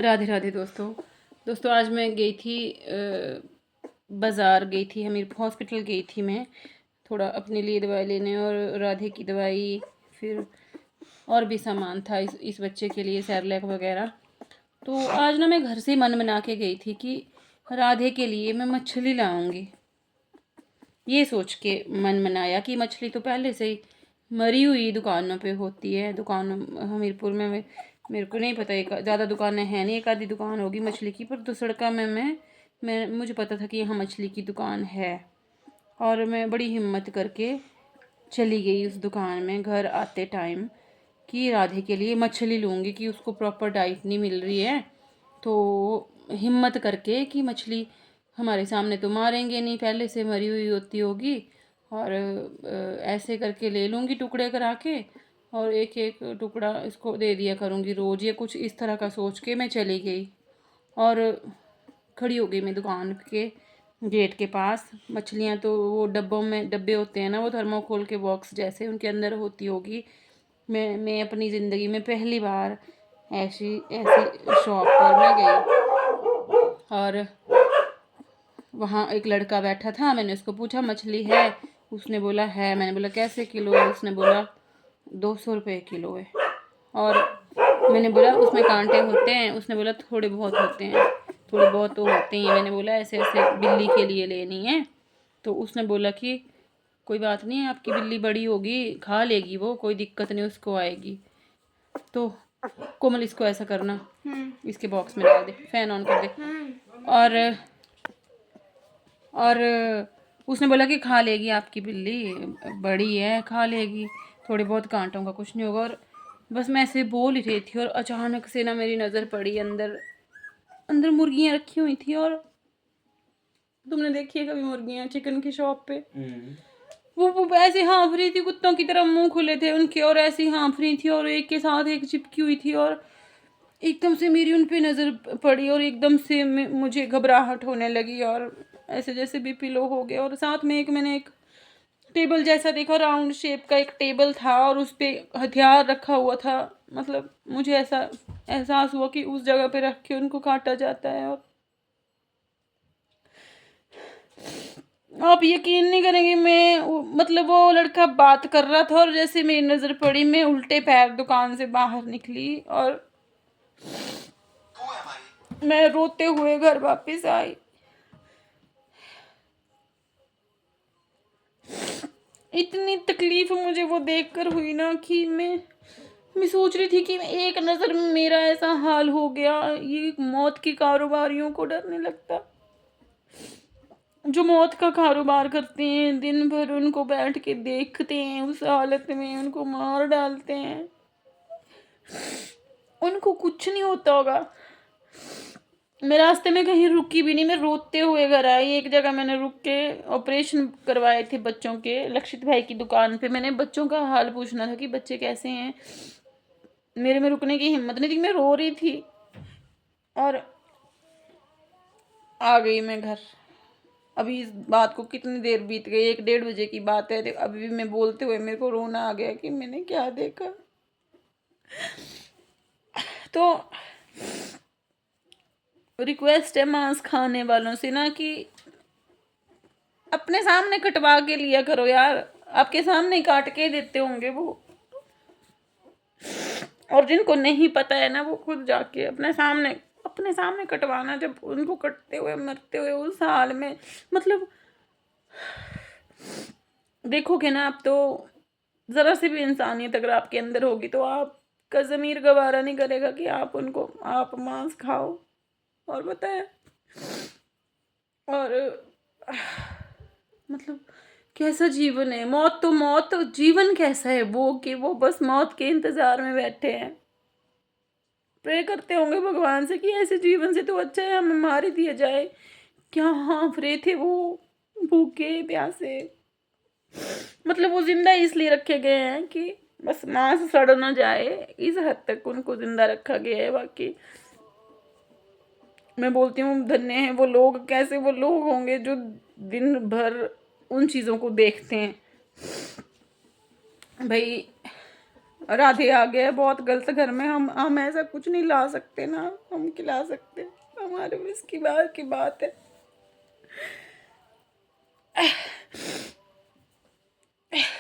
राधे राधे दोस्तों आज मैं गई थी बाज़ार गई थी, हमीरपुर हॉस्पिटल गई थी मैं थोड़ा अपने लिए दवाई लेने और राधे की दवाई, फिर और भी सामान था इस बच्चे के लिए, सेरेलैक वगैरह। तो आज ना मैं घर से मन बना के गई थी कि राधे के लिए मैं मछली लाऊंगी। ये सोच के मन बनाया कि मछली तो पहले से ही मरी हुई दुकानों पे होती है। दुकान हमीरपुर में मेरे को नहीं पता, एक ज़्यादा दुकानें हैं नहीं, एक आधी दुकान होगी मछली की, पर दूसरका में मैं मुझे पता था कि यहाँ मछली की दुकान है। और मैं बड़ी हिम्मत करके चली गई उस दुकान में घर आते टाइम कि राधे के लिए मछली लूँगी, कि उसको प्रॉपर डाइट नहीं मिल रही है। तो हिम्मत करके कि मछली हमारे सामने तो मारेंगे नहीं, पहले से मरी हुई होती होगी, और ऐसे करके ले लूँगी टुकड़े करा के, और एक एक टुकड़ा इसको दे दिया करूँगी रोज़, या कुछ इस तरह का सोच के मैं चली गई। और खड़ी हो गई मैं दुकान के गेट के पास। मछलियाँ तो वो डब्बों में, डब्बे होते हैं ना वो थर्मोकोल के बॉक्स जैसे, उनके अंदर होती होगी। मैं अपनी ज़िंदगी में पहली बार ऐसी ऐसी शॉप पर मैं गई, और वहाँ एक लड़का बैठा था। मैंने उसको पूछा मछली है? उसने बोला है। मैंने बोला कैसे किलो है? उसने बोला 200 रुपये किलो है। और मैंने बोला उसमें कांटे होते हैं? उसने बोला थोड़े बहुत होते हैं। थोड़े बहुत तो होते ही हैं। मैंने बोला ऐसे ऐसे बिल्ली के लिए लेनी है। तो उसने बोला कि कोई बात नहीं, आपकी बिल्ली बड़ी होगी, खा लेगी वो, कोई दिक्कत नहीं उसको आएगी। तो कोमल इसको ऐसा करना, इसके बॉक्स में डाल दे, फैन ऑन कर दे। और उसने बोला कि खा लेगी आपकी बिल्ली, बड़ी है, खा लेगी, थोड़े बहुत कांटों का कुछ नहीं होगा। और बस मैं ऐसे बोल ही रही थी और अचानक से ना मेरी नज़र पड़ी अंदर अंदर मुर्गियाँ रखी हुई थी। और तुमने देखी है कभी मुर्गियाँ चिकन की शॉप पे? वो ऐसे हाँफ रही थी, कुत्तों की तरह मुंह खुले थे उनके, और ऐसी हाँफ रही थी और एक के साथ एक चिपकी हुई थी। और एकदम से मेरी उन पे नज़र पड़ी और एकदम से मुझे घबराहट होने लगी, और ऐसे जैसे बीपी लो हो गया। और साथ में मैंने एक टेबल जैसा देखा, राउंड शेप का एक टेबल था और उस पर हथियार रखा हुआ था। मतलब मुझे ऐसा एहसास हुआ कि उस जगह पे रख के उनको काटा जाता है। और आप यकीन नहीं करेंगे, मतलब वो लड़का बात कर रहा था और जैसे मेरी नज़र पड़ी, मैं उल्टे पैर दुकान से बाहर निकली और मैं रोते हुए घर वापस आई। इतनी तकलीफ मुझे वो देखकर हुई ना कि मैं सोच रही थी कि एक नज़र में मेरा ऐसा हाल हो गया। ये मौत की कारोबारियों को डर नहीं लगता, जो मौत का कारोबार करते हैं, दिन भर उनको बैठ के देखते हैं, उस हालत में उनको मार डालते हैं, उनको कुछ नहीं होता होगा। मैं रास्ते में कहीं रुकी भी नहीं, मैं रोते हुए घर आई। एक जगह मैंने रुक के ऑपरेशन करवाए थे बच्चों के, लक्षित भाई की दुकान पे। मैंने बच्चों का हाल पूछना था कि बच्चे कैसे हैं। मेरे में रुकने की हिम्मत नहीं थी, मैं रो रही थी। और आ गई मैं घर। अभी इस बात को कितनी देर बीत गई, 1-1:30 बजे की बात है। अभी भी मैं बोलते हुए मेरे को रोना आ गया कि मैंने क्या देखा। तो रिक्वेस्ट है मांस खाने वालों से ना कि अपने सामने कटवा के लिया करो यार। आपके सामने ही काट के देते होंगे वो, और जिनको नहीं पता है ना वो खुद जाके अपने सामने कटवाना। जब उनको कटते हुए मरते हुए उस हाल में, मतलब देखोगे ना आप, तो ज़रा सी भी इंसानियत अगर आपके अंदर होगी तो आपका ज़मीर गवारा नहीं करेगा कि आप मांस खाओ। और बताए, और मतलब कैसा जीवन है। मौत तो मौत, जीवन कैसा है वो कि वो बस मौत के इंतज़ार में बैठे हैं। प्रे करते होंगे भगवान से कि ऐसे जीवन से तो अच्छा है हमें मार ही दिया जाए। क्या हाँफ रहे थे वो, भूखे प्यासे। मतलब वो जिंदा इसलिए रखे गए हैं कि बस मांस सड़ ना जाए, इस हद तक उनको जिंदा रखा गया है। बाकी मैं बोलती हूँ धन्य हैं वो लोग। कैसे वो लोग होंगे जो दिन भर उन चीज़ों को देखते हैं। भाई राधे आ गया है बहुत गलत घर में, हम ऐसा कुछ नहीं ला सकते ना, हम खिला सकते, हमारे बस की बात है।